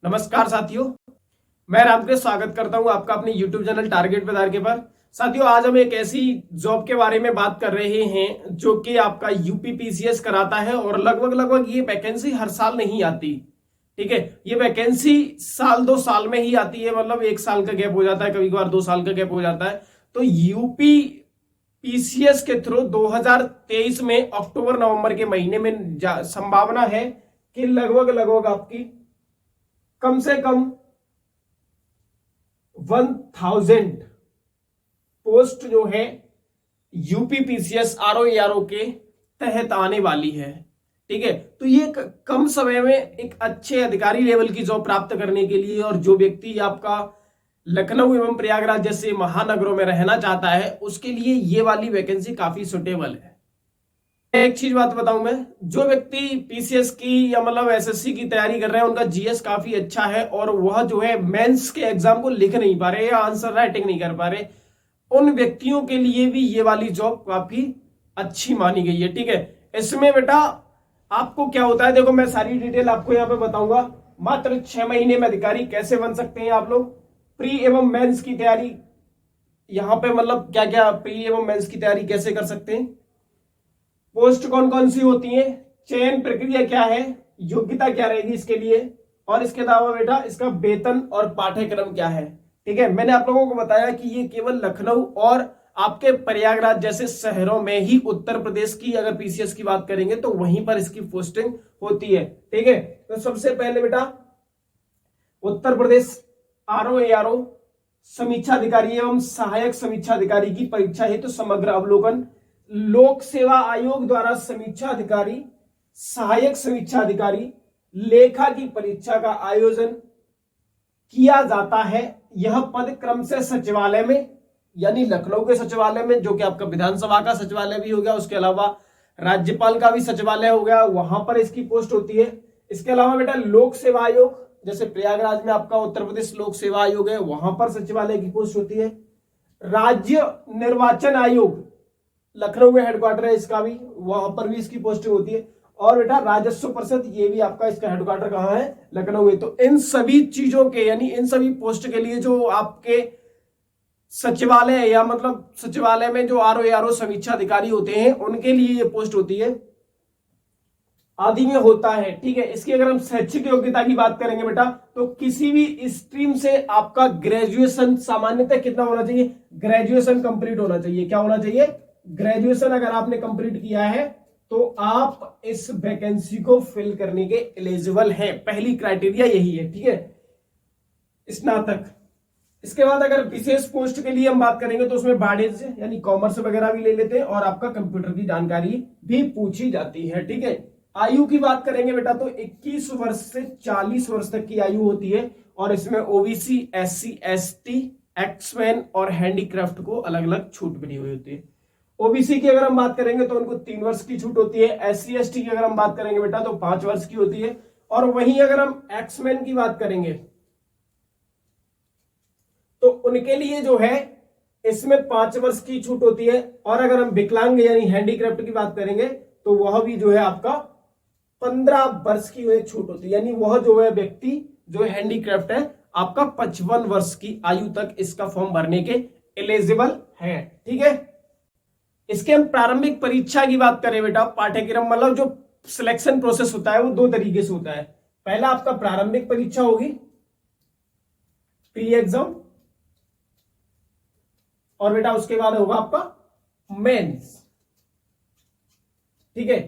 नमस्कार साथियों, मैं रामकृष्ण स्वागत करता हूं आपका अपने YouTube चैनल टारगेट पे टारगेट पर। साथियों, आज हम एक ऐसी जॉब के बारे में बात कर रहे हैं जो कि आपका यूपीपीसीएस कराता है और लगभग ये वैकेंसी हर साल नहीं आती। ठीक है, ये वैकेंसी साल 2 साल में ही आती है, मतलब 1 साल का गैप हो जाता है, कभी कभार 2 साल का गैप हो जाता है। तो यूपी पीसीएस के थ्रू 2023 में अक्टूबर नवंबर के महीने में संभावना है कि लगभग आपकी कम से कम 1000 पोस्ट जो है यूपीपीसीएस आरओ के तहत आने वाली है। ठीक है, तो ये कम समय में एक अच्छे अधिकारी लेवल की जॉब प्राप्त करने के लिए, और जो व्यक्ति आपका लखनऊ एवं प्रयागराज जैसे महानगरों में रहना चाहता है उसके लिए ये वाली वैकेंसी काफी सुटेबल है। एक चीज बात बताऊं मैं, जो व्यक्ति पीसीएस की या मतलब एसएससी की तैयारी कर रहे हैं उनका जीएस काफी अच्छा है और वह जो है मेंस के एग्जाम को लिख नहीं पा रहे या आंसर राइटिंग नहीं कर पा रहे, उन व्यक्तियों के लिए भी ये वाली जॉब काफी अच्छी मानी गई है। ठीक है, इसमें बेटा आपको क्या होता है, देखो मैं सारी डिटेल आपको यहाँ पे बताऊंगा। मात्र 6 महीने में अधिकारी कैसे बन सकते हैं आप लोग, प्री एवं मेंस की तैयारी यहाँ पे मतलब क्या क्या प्री एवं मेंस की तैयारी कैसे कर सकते हैं, पोस्ट कौन कौन सी होती है, चयन प्रक्रिया क्या है, योग्यता क्या रहेगी इसके लिए, और इसके अलावा बेटा इसका वेतन और पाठ्यक्रम क्या है। ठीक है, मैंने आप लोगों को बताया कि ये केवल लखनऊ और आपके प्रयागराज जैसे शहरों में ही, उत्तर प्रदेश की अगर पीसीएस की बात करेंगे तो वहीं पर इसकी पोस्टिंग होती है। ठीक है, तो सबसे पहले बेटा उत्तर प्रदेश आरओ समीक्षा अधिकारी एवं सहायक समीक्षा अधिकारी की परीक्षा हेतु समग्र अवलोकन लोक सेवा आयोग द्वारा समीक्षा अधिकारी, सहायक समीक्षा अधिकारी, लेखा की परीक्षा का आयोजन किया जाता है। यह पद क्रम से सचिवालय में, यानी लखनऊ के सचिवालय में जो कि आपका विधानसभा का सचिवालय भी हो गया, उसके अलावा राज्यपाल का भी सचिवालय हो गया, वहां पर इसकी पोस्ट होती है। इसके अलावा बेटा लोक सेवा आयोग, जैसे प्रयागराज में आपका उत्तर प्रदेश लोक सेवा आयोग है, वहां पर सचिवालय की पोस्ट होती है। राज्य निर्वाचन आयोग लखनऊ में हेडक्वार्टर है इसका भी, वहां पर भी इसकी पोस्टिंग होती है। और बेटा राजस्व परिषद, ये भी आपका इसका हेडक्वार्टर कहां है, लखनऊ में। तो इन सभी चीजों के यानी इन सभी पोस्ट के लिए जो आपके सचिवालय या मतलब सचिवालय में जो आरओ समीक्षा अधिकारी होते हैं उनके लिए ये पोस्ट होती है, आदि में होता है। ठीक है, इसकी अगर हम शैक्षिक योग्यता की बात करेंगे बेटा, तो किसी भी स्ट्रीम से आपका ग्रेजुएशन सामान्यतः कितना होना चाहिए, ग्रेजुएशन कंप्लीट होना चाहिए। क्या होना चाहिए, ग्रेजुएशन अगर आपने कंप्लीट किया है तो आप इस वैकेंसी को फिल करने के एलिजिबल हैं। पहली क्राइटेरिया यही है। ठीक है, स्नातक। इसके बाद अगर विशेष पोस्ट के लिए हम बात करेंगे तो उसमें बाडेज यानी कॉमर्स वगैरह भी ले लेते हैं और आपका कंप्यूटर की जानकारी भी पूछी जाती है। ठीक है, आयु की बात करेंगे बेटा तो 21 वर्ष से 40 वर्ष तक की आयु होती है और इसमें ओबीसी, एससी, एसटी, एक्समैन और हैंडीक्राफ्ट को अलग अलग छूट बनी हुई होती है। ओबीसी की अगर हम बात करेंगे तो उनको 3 वर्ष की छूट होती है। एससी एसटी की अगर हम बात करेंगे बेटा तो 5 वर्ष की होती है। और वहीं अगर हम एक्समैन की बात करेंगे तो उनके लिए जो है इसमें 5 वर्ष की छूट होती है। और अगर हम विकलांग यानी हैंडीक्राफ्ट की बात करेंगे तो वह भी जो है आपका 15 वर्ष की छूट होती है, यानी वह जो है व्यक्ति जो हैंडीक्राफ्ट है आपका 55 वर्ष की आयु तक इसका फॉर्म भरने के एलिजिबल है। ठीक है, इसके हम प्रारंभिक परीक्षा की बात करें बेटा, पाठ्यक्रम मतलब जो सिलेक्शन प्रोसेस होता है वो 2 तरीके से होता है। पहला आपका प्रारंभिक परीक्षा होगी, प्री एग्जाम, और बेटा उसके बाद होगा आपका मेंस। ठीक है,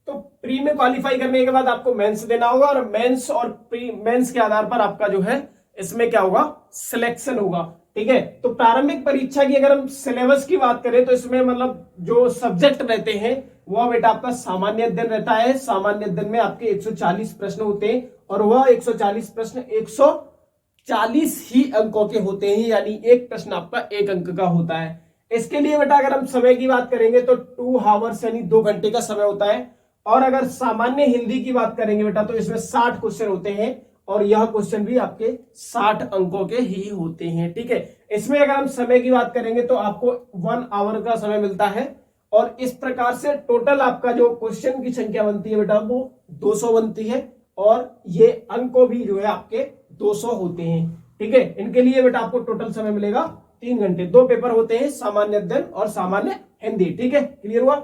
तो प्री में क्वालिफाई करने के बाद आपको मेंस देना होगा और मेंस और प्री मेंस के आधार पर आपका जो है इसमें क्या होगा, सिलेक्शन होगा। ठीक है, तो प्रारंभिक परीक्षा की अगर हम सिलेबस की बात करें तो इसमें मतलब जो सब्जेक्ट रहते हैं वह बेटा आपका सामान्य अध्ययन रहता है। सामान्य अध्ययन में आपके 140 प्रश्न होते हैं और वह 140 प्रश्न 140 ही अंकों के होते हैं, यानी एक प्रश्न आपका 1 अंक का होता है। इसके लिए बेटा अगर हम समय की बात करेंगे तो 2 आवर्स यानी 2 घंटे का समय होता है। और अगर सामान्य हिंदी की बात करेंगे बेटा तो इसमें 60 क्वेश्चन होते हैं और यह क्वेश्चन भी आपके 60 अंकों के ही होते हैं। ठीक है, इसमें अगर हम समय की बात करेंगे तो आपको 1 आवर का समय मिलता है और इस प्रकार से टोटल आपका जो क्वेश्चन की संख्या बनती है बेटा वो 200 बनती है और ये अंक भी जो है आपके 200 होते हैं। ठीक है, इनके लिए बेटा आपको टोटल समय मिलेगा 3 घंटे। 2 पेपर होते हैं, सामान्य अध्ययन और सामान्य हिंदी। ठीक है, क्लियर हुआ।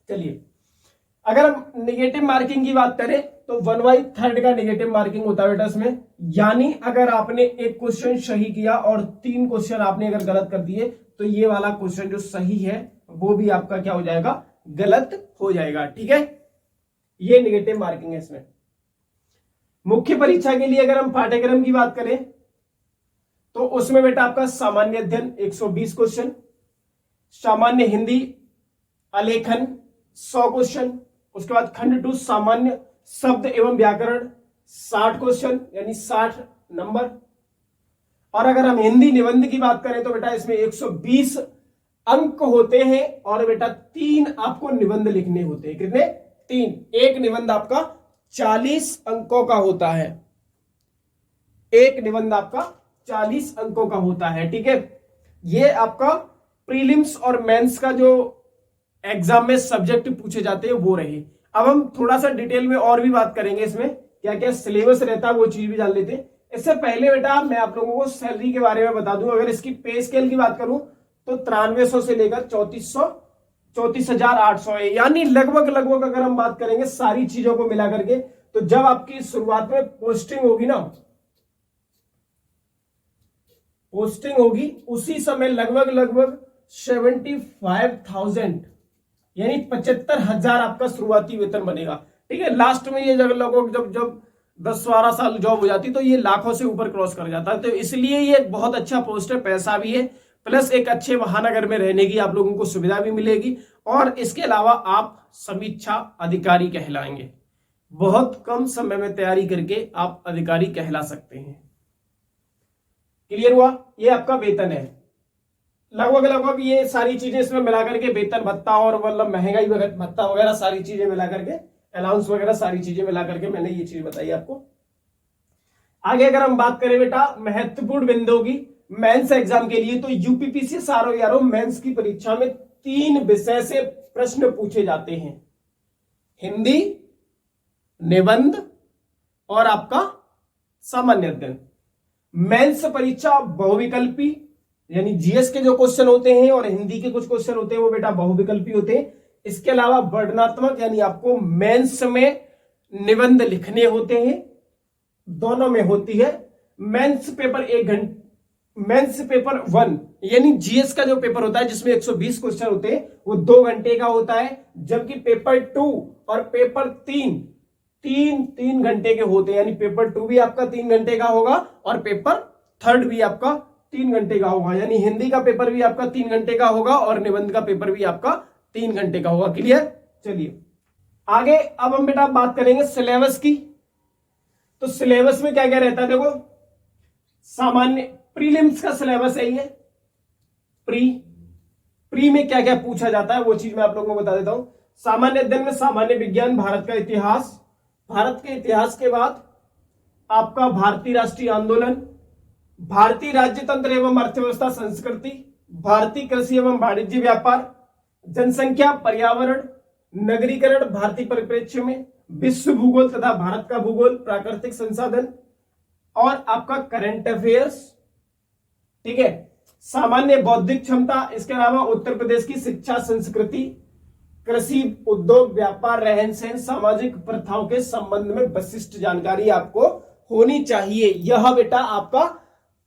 चलिए, अगर हम निगेटिव मार्किंग की बात करें तो 1/3 का निगेटिव मार्किंग होता है बेटा इसमें। यानी अगर आपने एक क्वेश्चन सही किया और 3 क्वेश्चन आपने अगर गलत कर दिए तो ये वाला क्वेश्चन जो सही है वो भी आपका क्या हो जाएगा, गलत हो जाएगा। ठीक है, ये निगेटिव मार्किंग है इसमें। मुख्य परीक्षा के लिए अगर हम पाठ्यक्रम की बात करें तो उसमें बेटा आपका सामान्य अध्ययन 120 क्वेश्चन, सामान्य हिंदी आलेखन 100 क्वेश्चन, उसके बाद खंड 2 सामान्य शब्द एवं व्याकरण 60 क्वेश्चन यानी 60 नंबर। और अगर हम हिंदी निबंध की बात करें तो बेटा इसमें 120 अंक होते हैं और बेटा 3 आपको निबंध लिखने होते हैं। कितने? 3। एक निबंध आपका 40 अंकों का होता है। एक निबंध आपका 40 अंकों का होता है। ठीक है, ये आपका प्रीलिम्स और मेंस का जो एग्जाम में सब्जेक्ट पूछे जाते हैं वो रहे। अब हम थोड़ा सा डिटेल में और भी बात करेंगे, इसमें क्या क्या सिलेबस रहता है वो चीज भी जान लेते हैं। इससे पहले बेटा मैं आप लोगों को सैलरी के बारे में बता दूं। अगर इसकी पे स्केल की बात करूं तो 9300 से लेकर 34,800 है। यानी लगभग लगभग अगर हम बात करेंगे सारी चीजों को मिला करके तो जब आपकी शुरुआत में पोस्टिंग होगी ना, पोस्टिंग होगी उसी समय लगभग लगभग 75,000 यानी 75,000 आपका शुरुआती वेतन बनेगा। ठीक है, लास्ट में ये लोगों जब 10-12 साल जॉब हो जाती तो ये लाखों से ऊपर क्रॉस कर जाता है। तो इसलिए ये बहुत अच्छा पोस्ट है, पैसा भी है, प्लस एक अच्छे महानगर में रहने की आप लोगों को सुविधा भी मिलेगी और इसके अलावा आप समीक्षा अधिकारी कहलाएंगे। बहुत कम समय में तैयारी करके आप अधिकारी कहला सकते हैं। क्लियर हुआ। ये आपका वेतन है, लगभग लगभग ये सारी चीजें इसमें मिलाकर के वेतन भत्ता और मतलब महंगाई भत्ता वगैरह सारी चीजें मिला करके, अलाउंस वगैरह सारी चीजें मिला करके मैंने ये चीज बताई आपको। आगे अगर हम बात करें बेटा महत्वपूर्ण बिंदुओं की मेंस एग्जाम के लिए, तो यूपीपीसीएस आरओ मेंस की परीक्षा में 3 विषय से प्रश्न पूछे जाते हैं, हिंदी, निबंध और आपका सामान्य अध्ययन। मेंस परीक्षा बहुविकल्पी यानी जीएस के जो क्वेश्चन होते हैं और हिंदी के कुछ क्वेश्चन होते हैं वो बेटा बहुविकल्पी होते हैं। इसके अलावा वर्णनात्मक यानी आपको मेंस में निबंध लिखने होते हैं, दोनों में होती है। मेंस पेपर 1 घंटे, मेंस पेपर 1 यानी जीएस का जो पेपर होता है जिसमें 120 क्वेश्चन होते हैं वो 2 घंटे का होता है, जबकि पेपर 2 और पेपर 3 घंटे के होते हैं। यानी पेपर 2 भी आपका 3 घंटे का होगा और पेपर 3 भी आपका 3 घंटे का होगा। यानी हिंदी का पेपर भी आपका 3 घंटे का होगा और निबंध का पेपर भी आपका 3 घंटे का होगा। क्लियर। चलिए आगे अब हम बेटा बात करेंगे सिलेबस की। तो सिलेबस में क्या क्या रहता है, देखो सामान्य प्रीलिम्स का सिलेबस है ये। प्री में क्या क्या पूछा जाता है वो चीज मैं आप लोगों को बता देता हूं। सामान्य अध्ययन में सामान्य विज्ञान, भारत का इतिहास, भारत के इतिहास के बाद आपका भारतीय राष्ट्रीय आंदोलन, भारतीय राज्य तंत्र एवं अर्थव्यवस्था संस्कृति, भारतीय कृषि एवं वाणिज्य व्यापार, जनसंख्या पर्यावरण नगरीकरण भारतीय परिप्रेक्ष्य में, विश्व भूगोल तथा भारत का भूगोल, प्राकृतिक संसाधन और आपका करंट अफेयर्स। ठीक है, सामान्य बौद्धिक क्षमता, इसके अलावा उत्तर प्रदेश की शिक्षा संस्कृति, कृषि उद्योग व्यापार रहन सहन सामाजिक प्रथाओं के संबंध में विशिष्ट जानकारी आपको होनी चाहिए। यह बेटा आपका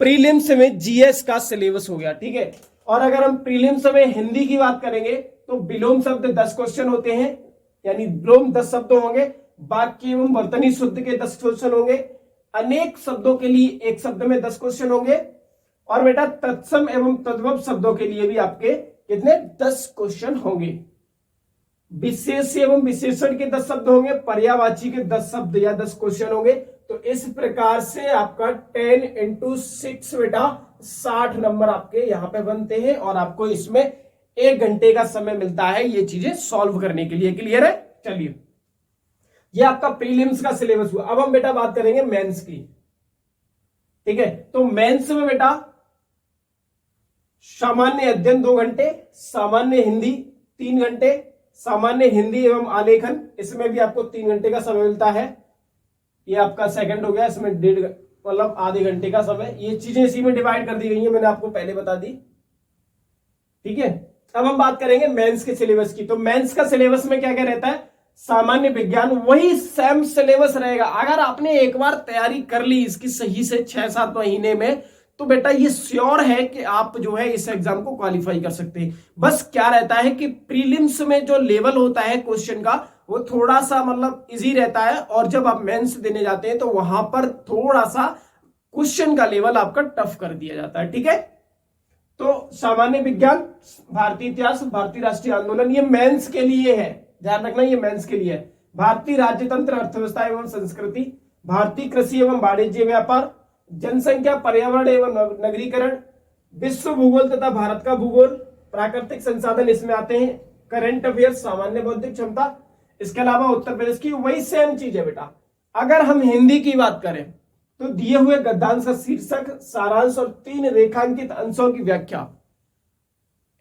प्रीलिम्स में जीएस का सिलेबस हो गया। ठीक है, और अगर हम प्रीलिम्स में हिंदी की बात करेंगे तो विलोम शब्द 10 क्वेश्चन होते हैं, यानी विलोम 10 शब्द होंगे, वाक्य एवं वर्तनी शुद्ध के 10 क्वेश्चन होंगे, अनेक शब्दों के लिए 1 शब्द में 10 क्वेश्चन होंगे और बेटा तत्सम एवं तद्भव शब्दों के लिए भी आपके कितने 10 क्वेश्चन होंगे। विशेष एवं विशेषण के 10 शब्द होंगे, पर्यायवाची के 10 शब्द या 10 क्वेश्चन होंगे। तो इस प्रकार से आपका 10 × 6 बेटा 60 नंबर आपके यहां पे बनते हैं और आपको इसमें 1 घंटे का समय मिलता है ये चीजें सॉल्व करने के लिए। क्लियर है। चलिए ये आपका प्रीलिम्स का सिलेबस हुआ। अब हम बेटा बात करेंगे मेंस की। ठीक है, तो मेंस में बेटा सामान्य अध्ययन 2 घंटे, सामान्य हिंदी 3 घंटे, सामान्य हिंदी एवं आलेखन इसमें भी आपको 3 घंटे का समय मिलता है। ये आपका सेकंड हो गया, इसमें 1.5 मतलब आधे घंटे का समय, ये चीजें इसी में डिवाइड कर दी गई है, मैंने आपको पहले बता दी। ठीक है, अब हम बात करेंगे मेंस के सिलेबस की। तो मेंस का सिलेबस में क्या क्या रहता है, सामान्य विज्ञान वही सेम सिलेबस रहेगा। अगर आपने एक बार तैयारी कर ली इसकी सही से 6-7 महीने में, तो बेटा ये श्योर है कि आप जो है इस एग्जाम को क्वालिफाई कर सकते हैं। बस क्या रहता है कि प्रीलिम्स में जो लेवल होता है क्वेश्चन का वो थोड़ा सा मतलब इजी रहता है, और जब आप मेंस देने जाते हैं तो वहां पर थोड़ा सा क्वेश्चन का लेवल आपका टफ कर दिया जाता है। ठीक है, तो सामान्य विज्ञान, भारतीय इतिहास, भारतीय राष्ट्रीय आंदोलन, ये मेंस के लिए है, ध्यान रखना ये मेंस के लिए है। भारतीय राज्यतंत्र, अर्थव्यवस्था एवं संस्कृति, भारतीय कृषि एवं वाणिज्य व्यापार, जनसंख्या, पर्यावरण एवं नगरीकरण, विश्व भूगोल तथा भारत का भूगोल, प्राकृतिक संसाधन इसमें आते हैं, करंट अफेयर्स, सामान्य बौद्धिक क्षमता। इसके अलावा उत्तर प्रदेश की वही सेम चीज है बेटा। अगर हम हिंदी की बात करें तो दिए हुए गद्यांश का शीर्षक, सारांश और 3 रेखांकित अंशों की व्याख्या।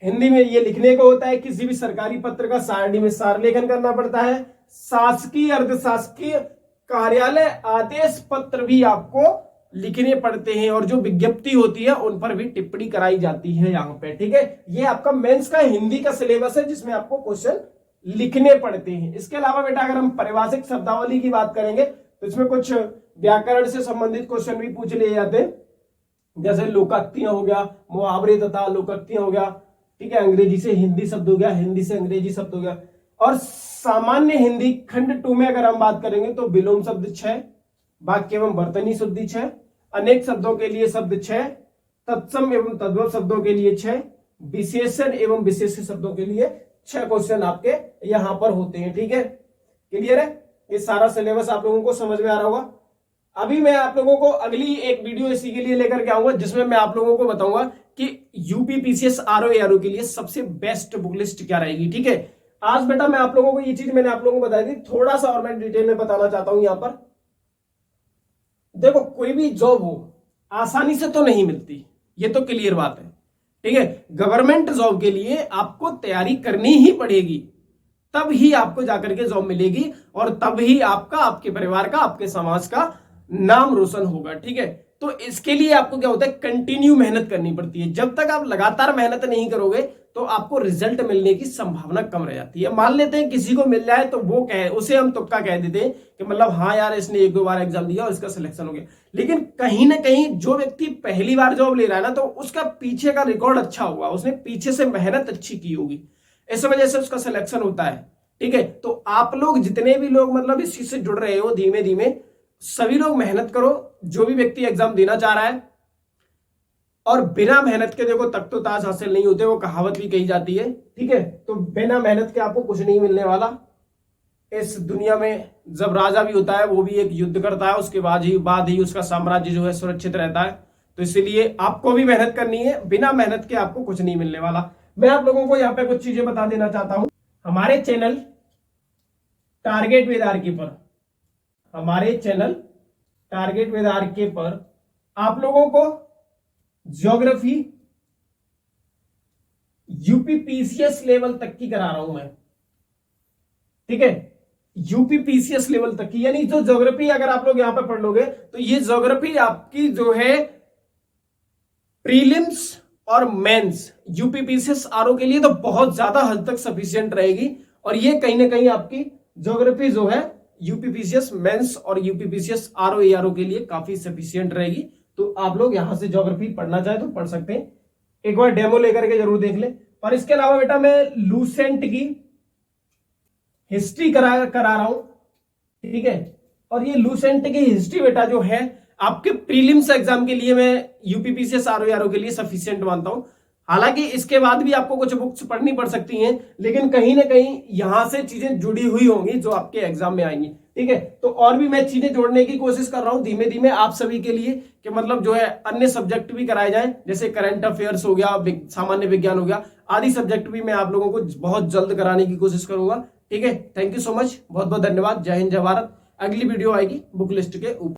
हिंदी में ये लिखने को होता है, किसी भी सरकारी पत्र का सारणी में सार लेखन करना पड़ता है। शासकीय, अर्धशासकीय, कार्यालय आदेश पत्र भी आपको लिखने पड़ते हैं, और जो विज्ञप्ति होती है उन पर भी टिप्पणी कराई जाती है यहाँ पे। ठीक है, ये आपका मेंस का हिंदी का सिलेबस है जिसमें आपको क्वेश्चन लिखने पड़ते हैं। इसके अलावा बेटा अगर हम पारिभाषिक शब्दावली की बात करेंगे तो इसमें कुछ व्याकरण से संबंधित क्वेश्चन भी पूछ लिए जाते हैं, जैसे लोकोक्तियां हो गया, मुहावरे तथा लोकोक्तियां हो गया। ठीक है, अंग्रेजी से हिंदी शब्द हो गया, हिंदी से अंग्रेजी शब्द हो गया। और सामान्य हिंदी खंड 2 में अगर हम बात करेंगे तो विलोम शब्द 6, वाक्य एवं वर्तनी शुद्धि 6, अनेक शब्दों के लिए शब्द 6, तत्सम एवं तद्भव शब्दों के लिए 6, विशेषण एवं विशेष शब्दों के लिए 6 क्वेश्चन आपके यहां पर होते हैं। ठीक है, क्लियर है, ये सारा सिलेबस आप लोगों को समझ में आ रहा होगा। अभी मैं आप लोगों को अगली एक वीडियो इसी के लिए लेकर के आऊंगा जिसमें मैं आप लोगों को बताऊंगा कि यूपी पीसीएस आरओ एआरओ के लिए सबसे बेस्ट बुक लिस्ट क्या रहेगी। ठीक है, आज बेटा मैं आप लोगों को ये चीज मैंने आप लोगों को बताई थी, थोड़ा सा और मैं डिटेल में बताना चाहता हूं। यहां पर देखो, कोई भी जॉब हो आसानी से तो नहीं मिलती, ये तो क्लियर बात है। ठीक है, गवर्नमेंट जॉब के लिए आपको तैयारी करनी ही पड़ेगी, तब ही आपको जाकर के जॉब मिलेगी, और तब ही आपका, आपके परिवार का, आपके समाज का नाम रोशन होगा। ठीक है, तो इसके लिए आपको क्या होता है, कंटिन्यू मेहनत करनी पड़ती है। जब तक आप लगातार मेहनत नहीं करोगे तो आपको रिजल्ट मिलने की संभावना कम रह जाती है। मान लेते हैं किसी को मिल जाए तो वो कहे, उसे हम तुक्का कह देते हैं कि मतलब हाँ यार इसने 1-2 बार एग्जाम दिया और इसका सिलेक्शन हो गया। लेकिन कहीं ना कहीं जो व्यक्ति पहली बार जॉब ले रहा है ना, तो उसका पीछे का रिकॉर्ड अच्छा होगा, उसने पीछे से मेहनत अच्छी की होगी, इस वजह से उसका सिलेक्शन होता है। ठीक है, तो आप लोग जितने भी लोग मतलब इस चीज से जुड़ रहे हो, धीमे धीमे सभी लोग मेहनत करो। जो भी व्यक्ति एग्जाम देना चाह रहा है, और बिना मेहनत के देखो तक तो ताज हासिल नहीं होते, वो कहावत भी कही जाती है। ठीक है, तो बिना मेहनत के आपको कुछ नहीं मिलने वाला। इस दुनिया में जब राजा भी होता है वो भी एक युद्ध करता है, उसके बाद ही उसका साम्राज्य जो है सुरक्षित रहता है। तो इसलिए आपको भी मेहनत करनी है, बिना मेहनत के आपको कुछ नहीं मिलने वाला। मैं आप लोगों को यहाँ पे कुछ चीजें बता देना चाहता हूं। हमारे चैनल टारगेट विद आरके पर, हमारे चैनल टारगेट विद आरके पर आप लोगों को ज्योग्राफी यूपी पीसीएस लेवल तक की करा रहा हूं मैं। ठीक है, यूपी पीसीएस लेवल तक की, यानी जो ज्योग्राफी अगर आप लोग यहां पे पढ़ लोगे तो ये ज्योग्राफी आपकी जो है प्रीलिम्स और मेंस यूपी पीसीएस आरओ के लिए तो बहुत ज्यादा हद तक सफिशिएंट रहेगी। और ये कहीं ना कहीं आपकी ज्योग्राफी जो है यूपी पीसीएस मेंस और यूपी पीसीएस आरओ एआरओ के लिए काफी सफिशिएंट रहेगी। तो आप लोग यहां से ज्योग्राफी पढ़ना चाहे तो पढ़ सकते हैं, एक बार डेमो लेकर के जरूर देख ले। और इसके अलावा बेटा मैं लूसेंट की हिस्ट्री करा रहा हूं। ठीक है, और ये लूसेंट की हिस्ट्री बेटा जो है आपके प्रीलिम्स एग्जाम के लिए मैं यूपी पीसीएस आरओ एआरओ के लिए सफिशिएंट मानता हूं। हालांकि इसके बाद भी आपको कुछ बुक्स पढ़नी पड़ सकती हैं, लेकिन कहीं ना कहीं यहां से चीजें जुड़ी हुई होंगी जो आपके एग्जाम में आएंगी। ठीक है, तो और भी मैं चीजें जोड़ने की कोशिश कर रहा हूं धीमे धीमे आप सभी के लिए, कि मतलब जो है अन्य सब्जेक्ट भी कराए जाएं, जैसे करंट अफेयर्स हो गया, सामान्य विज्ञान हो गया, आदि सब्जेक्ट भी मैं आप लोगों को बहुत जल्द कराने की कोशिश करूंगा। ठीक है, थैंक यू सो मच, बहुत बहुत धन्यवाद। जय हिंद, जय भारत। अगली वीडियो आएगी बुक लिस्ट के ऊपर।